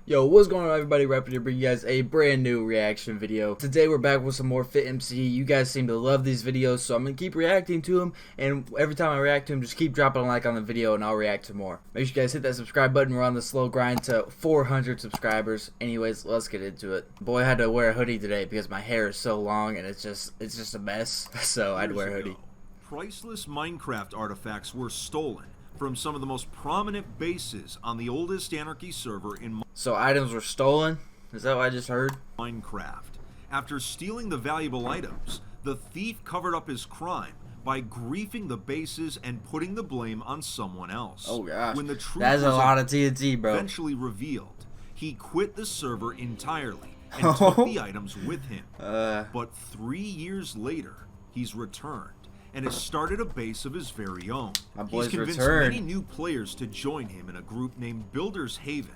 Yo, what's going on, everybody? Rapid here, bring you guys a brand new reaction video. Today we're back with some more fitmc. You guys seem to love these videos, so I'm gonna keep reacting to them, and every time I react to them, just keep dropping a like on the video and I'll react to more. Make sure you guys hit that subscribe button. We're on the slow grind to 400 subscribers. Anyways, let's get into it. Boy, I had to wear a hoodie today because my hair is so long and it's just a mess. So I had to wear a hoodie. Priceless Minecraft artifacts were stolen from some of the most prominent bases on the oldest Anarchy server in So items were stolen? Is that what I just heard? Minecraft. After stealing the valuable items, the thief covered up his crime by griefing the bases and putting the blame on someone else. Oh gosh, when the truth that's a was lot of TNT, bro. Eventually revealed, he quit the server entirely and took the items with him. But 3 years later, he's returned and has started a base of his very own. He's convinced many new players to join him in a group named Builders Haven.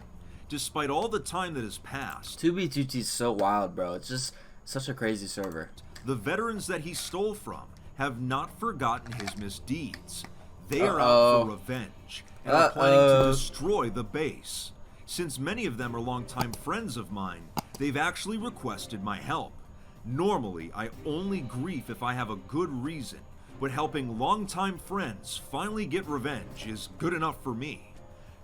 Despite all the time that has passed, 2B2T is so wild, bro. It's just such a crazy server. The veterans that he stole from have not forgotten his misdeeds. They are out for revenge and are planning to destroy the base. Since many of them are longtime friends of mine, they've actually requested my help. Normally, I only grief if I have a good reason, but helping longtime friends finally get revenge is good enough for me.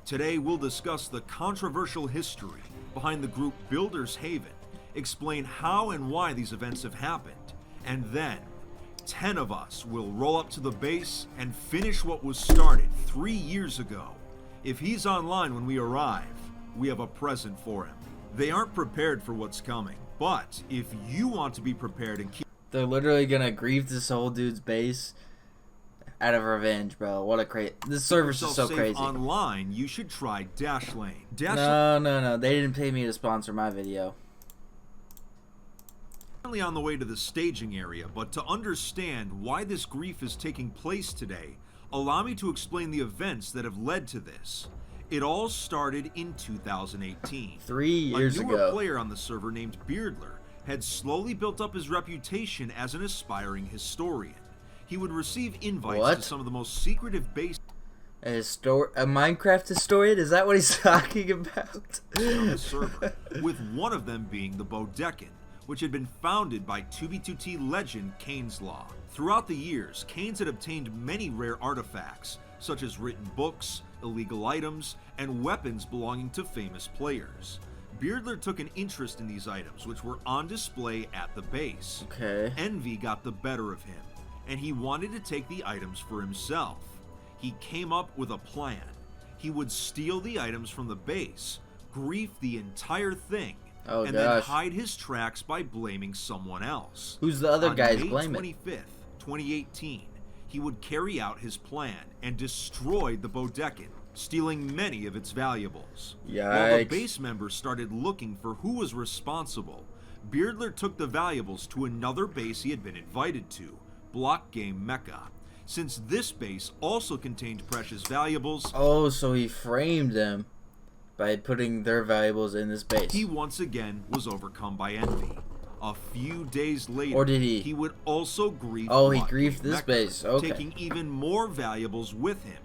Today we'll discuss the controversial history behind the group Builders Haven, explain how and why these events have happened, and then 10 of us will roll up to the base and finish what was started 3 years ago. If he's online when we arrive, we have a present for him. They aren't prepared for what's coming, but if you want to be prepared and keep... They're literally gonna grief this whole dude's base out of revenge, bro. What a crazy... This server's just so crazy. Online, you should try Dashlane. No. They didn't pay me to sponsor my video. Currently on the way to the staging area, but to understand why this grief is taking place today, allow me to explain the events that have led to this. It all started in 2018. 3 years ago. A newer player on the server named Beardler had slowly built up his reputation as an aspiring historian. He would receive invites to some of the most secretive bases. A Minecraft historian? Is that what he's talking about? On the server, with one of them being the Bodecan, which had been founded by 2B2T legend Kane's Law. Throughout the years, Kane's had obtained many rare artifacts, such as written books, illegal items, and weapons belonging to famous players. Beardler took an interest in these items, which were on display at the base. Okay. Envy got the better of him, and he wanted to take the items for himself. He came up with a plan. He would steal the items from the base, grief the entire thing, and then hide his tracks by blaming someone else. Who's the other guy blaming? On May 25th, 2018, he would carry out his plan and destroy the Bodecan, stealing many of its valuables. Yikes. While the base members started looking for who was responsible, Beardler took the valuables to another base he had been invited to, Block Game Mecca. Since this base also contained precious valuables... Oh, so he framed them by putting their valuables in this base. He once again was overcome by envy. A few days later, or did he would also grief... Oh, he griefed this base. Okay. Taking even more valuables with him.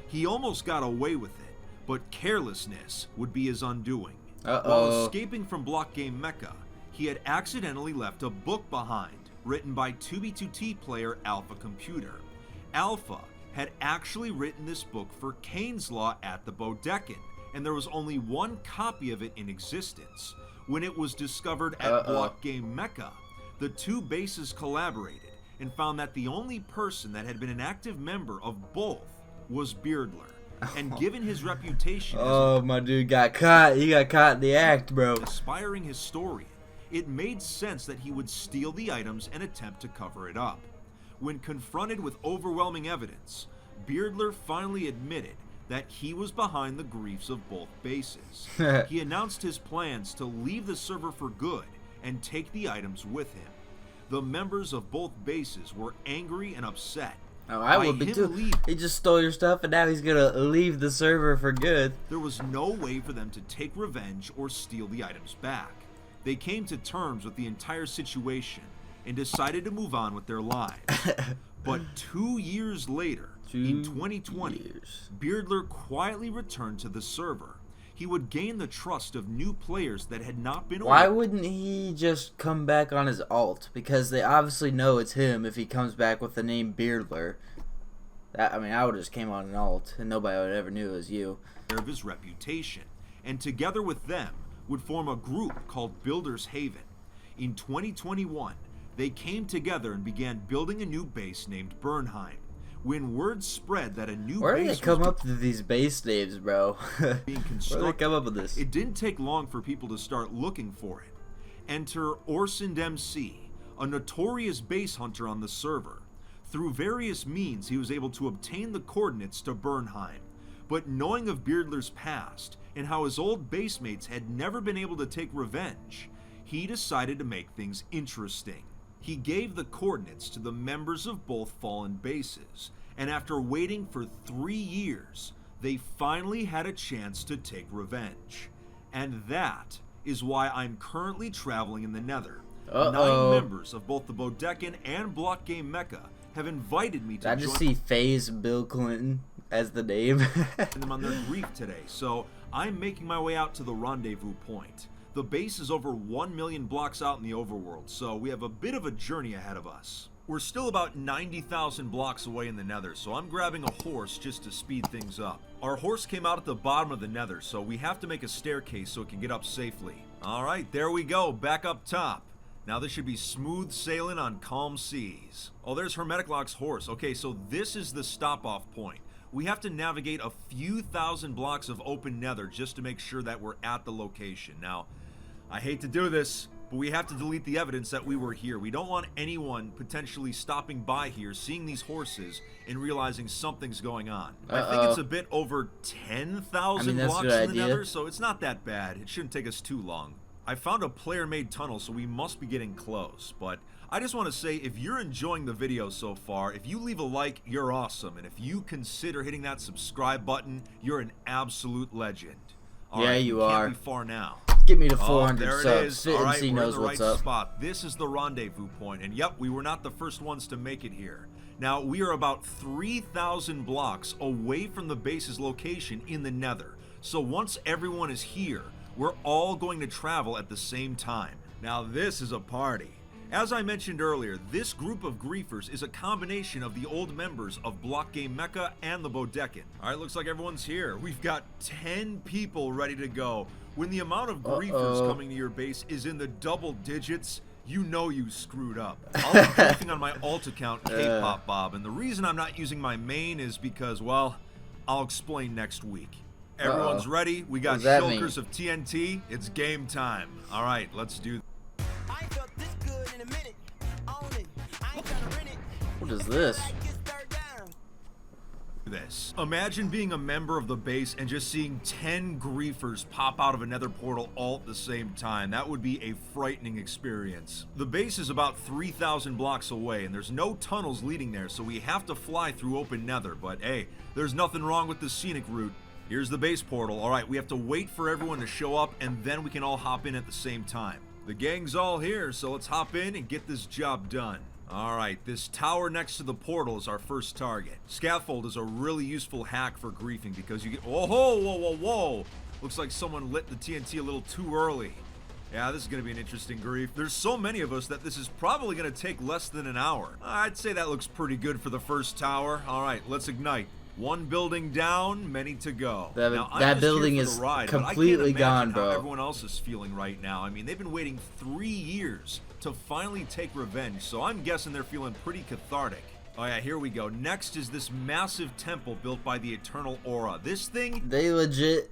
He almost got away with it, but carelessness would be his undoing. While escaping from Block Game Mecca, he had accidentally left a book behind, written by 2B2T player Alpha Computer. Alpha had actually written this book for Kane's Law at the Bodecan, and there was only one copy of it in existence. When it was discovered at Block Game Mecca, the two bases collaborated and found that the only person that had been an active member of both was Beardler. And given his reputation as my dude got caught. He got caught in the act, bro. Aspiring historian, it made sense that he would steal the items and attempt to cover it up. When confronted with overwhelming evidence, Beardler finally admitted that he was behind the griefs of both bases. He announced his plans to leave the server for good and take the items with him. The members of both bases were angry and upset. Oh, I would be too. He just stole your stuff and now he's gonna leave the server for good. There was no way for them to take revenge or steal the items back. They came to terms with the entire situation and decided to move on with their lives. But 2 years later, in 2020, Beardler quietly returned to the server. he would gain the trust of new players that had not been Why aware. wouldn't he just come back on his alt? Because they obviously know it's him if he comes back with the name Beardler. I mean, I would have just came on an alt, and nobody would ever knew it was you. Of his reputation, and together with them would form a group called Builders Haven. In 2021, they came together and began building a new base named Bernheim. When word spread that a new Where base do they come up with these base names, bro? being Where do constructed, they come up with this? it didn't take long for people to start looking for it. Enter Orson MC, a notorious base hunter on the server. Through various means, he was able to obtain the coordinates to Bernheim. But knowing of Beardler's past and how his old basemates had never been able to take revenge, he decided to make things interesting. He gave the coordinates to the members of both fallen bases, and after waiting for 3 years, they finally had a chance to take revenge. And that is why I'm currently traveling in the Nether. 9 members of both the Bodecan and Block Game Mecca have invited me to I just see FaZe Bill Clinton as the name. them on their grief today, so I'm making my way out to the rendezvous point. The base is over 1 million blocks out in the overworld, so we have a bit of a journey ahead of us. We're still about 90,000 blocks away in the Nether, so I'm grabbing a horse just to speed things up. Our horse came out at the bottom of the Nether, so we have to make a staircase so it can get up safely. Alright, there we go, back up top. Now this should be smooth sailing on calm seas. Oh, there's Hermetic Lock's horse. Okay, so this is the stop-off point. We have to navigate a few thousand blocks of open Nether just to make sure that we're at the location. Now, I hate to do this, but we have to delete the evidence that we were here. We don't want anyone potentially stopping by here, seeing these horses, and realizing something's going on. I think it's a bit over 10,000 blocks in the Nether, so it's not that bad. It shouldn't take us too long. I found a player-made tunnel, so we must be getting close, but I just want to say, if you're enjoying the video so far, if you leave a like, you're awesome, and if you consider hitting that subscribe button, you're an absolute legend. All right, you are. Can't be far now. Get me to 400 there it subs. is. All right, fitmc knows we're in the what's right up. spot. This is the rendezvous point, and yep, we were not the first ones to make it here. Now, we are about 3,000 blocks away from the base's location in the Nether. So once everyone is here, we're all going to travel at the same time. Now, this is a party. As I mentioned earlier, this group of griefers is a combination of the old members of Block Game Mecca and the Bodecan. Alright, looks like everyone's here. We've got 10 people ready to go. When the amount of griefers coming to your base is in the double digits, you know you screwed up. I'll be griefing on my alt account, K-Pop Bob, and the reason I'm not using my main is because, well, I'll explain next week. Everyone's ready. We got shulkers of TNT. It's game time. Alright, let's do this. What is this? Imagine being a member of the base and just seeing 10 griefers pop out of a nether portal all at the same time. That would be a frightening experience. The base is about 3,000 blocks away and there's no tunnels leading there, so we have to fly through open nether, but hey, there's nothing wrong with the scenic route. Here's the base portal. Alright, we have to wait for everyone to show up and then we can all hop in at the same time. The gang's all here, so let's hop in and get this job done. Alright, this tower next to the portal is our first target. Scaffold is a really useful hack for griefing because you get— whoa, whoa, whoa, whoa! Looks like someone lit the TNT a little too early. Yeah, this is going to be an interesting grief. There's so many of us that this is probably going to take less than an hour. I'd say that looks pretty good for the first tower. Alright, let's ignite. One building down, many to go. That building is completely gone, bro. How everyone else is feeling right now. I mean, they've been waiting 3 years to finally take revenge, so I'm guessing they're feeling pretty cathartic. Oh yeah, here we go. Next is this massive temple built by the Eternal Aura. This thing— they legit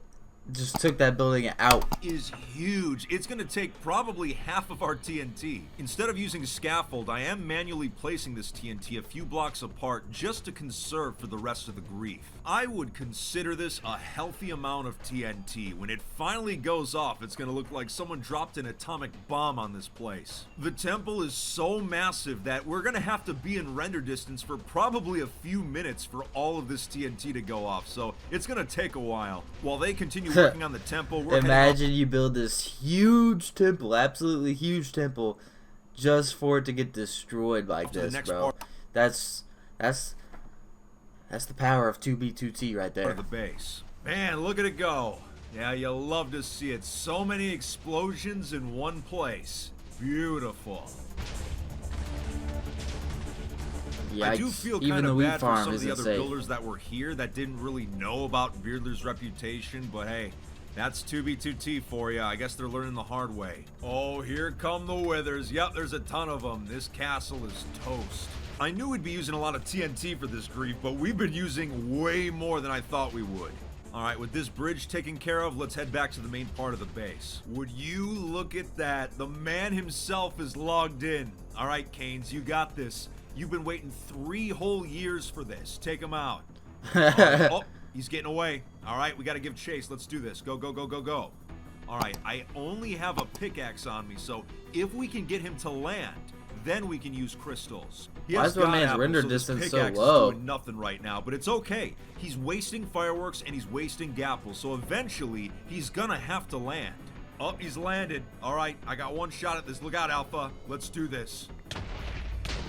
just took that building out. Is huge. It's going to take probably half of our TNT. Instead of using scaffold, I am manually placing this TNT a few blocks apart just to conserve for the rest of the grief. I would consider this a healthy amount of TNT. When it finally goes off, it's going to look like someone dropped an atomic bomb on this place. The temple is so massive that we're going to have to be in render distance for probably a few minutes for all of this TNT to go off, so it's going to take a while. While they continue working on the temple, we're imagine you build this huge temple, absolutely huge temple, just for it to get destroyed like this, bro. That's the power of 2B2T right there. The base. Man, look at it go. Yeah, you'll love to see it. So many explosions in one place. Beautiful. Yikes. I do feel Even kind the of wheat bad for farm some of the isn't other safe. builders that were here that didn't really know about Beardler's reputation, but hey, that's 2B2T for you. I guess they're learning the hard way. Oh, here come the withers. Yep, there's a ton of them. This castle is toast. I knew we'd be using a lot of TNT for this grief, but we've been using way more than I thought we would. Alright, with this bridge taken care of, let's head back to the main part of the base. Would you look at that? The man himself is logged in. Alright, Canes, you got this. You've been waiting 3 whole years for this. Take him out. Oh, he's getting away. Alright, we gotta give chase. Let's do this. Go, go, go, go, go. Alright, I only have a pickaxe on me, so if we can get him to land, then we can use crystals. Why is my man's render distance so low? Is doing nothing right now, but it's okay. He's wasting fireworks and he's wasting gapples, so eventually he's gonna have to land. Oh, he's landed. All right, I got one shot at this. Look out, Alpha. Let's do this.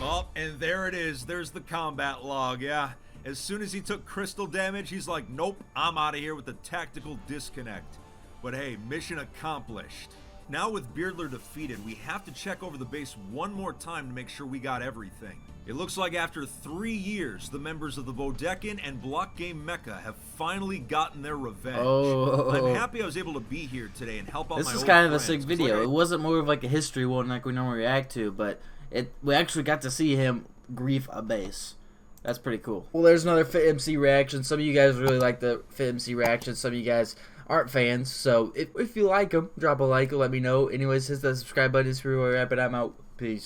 Oh, and there it is. There's the combat log. Yeah. As soon as he took crystal damage, he's like, nope, I'm out of here with the tactical disconnect. But hey, mission accomplished. Now with Beardler defeated, we have to check over the base one more time to make sure we got everything. It looks like after 3 years, the members of the Bodecan and Block Game Mecha have finally gotten their revenge. Oh. I'm happy I was able to be here today and help out my old This is kind of a friends, sick video. It wasn't more of like a history one like we normally react to, but we actually got to see him grief a base. That's pretty cool. Well, there's another fitmc reaction. Some of you guys really like the fitmc reaction. Some of you guys aren't fans. So if you like them, drop a like and let me know. Anyways, hit that subscribe button. It's for where I'm at. I'm out. Peace.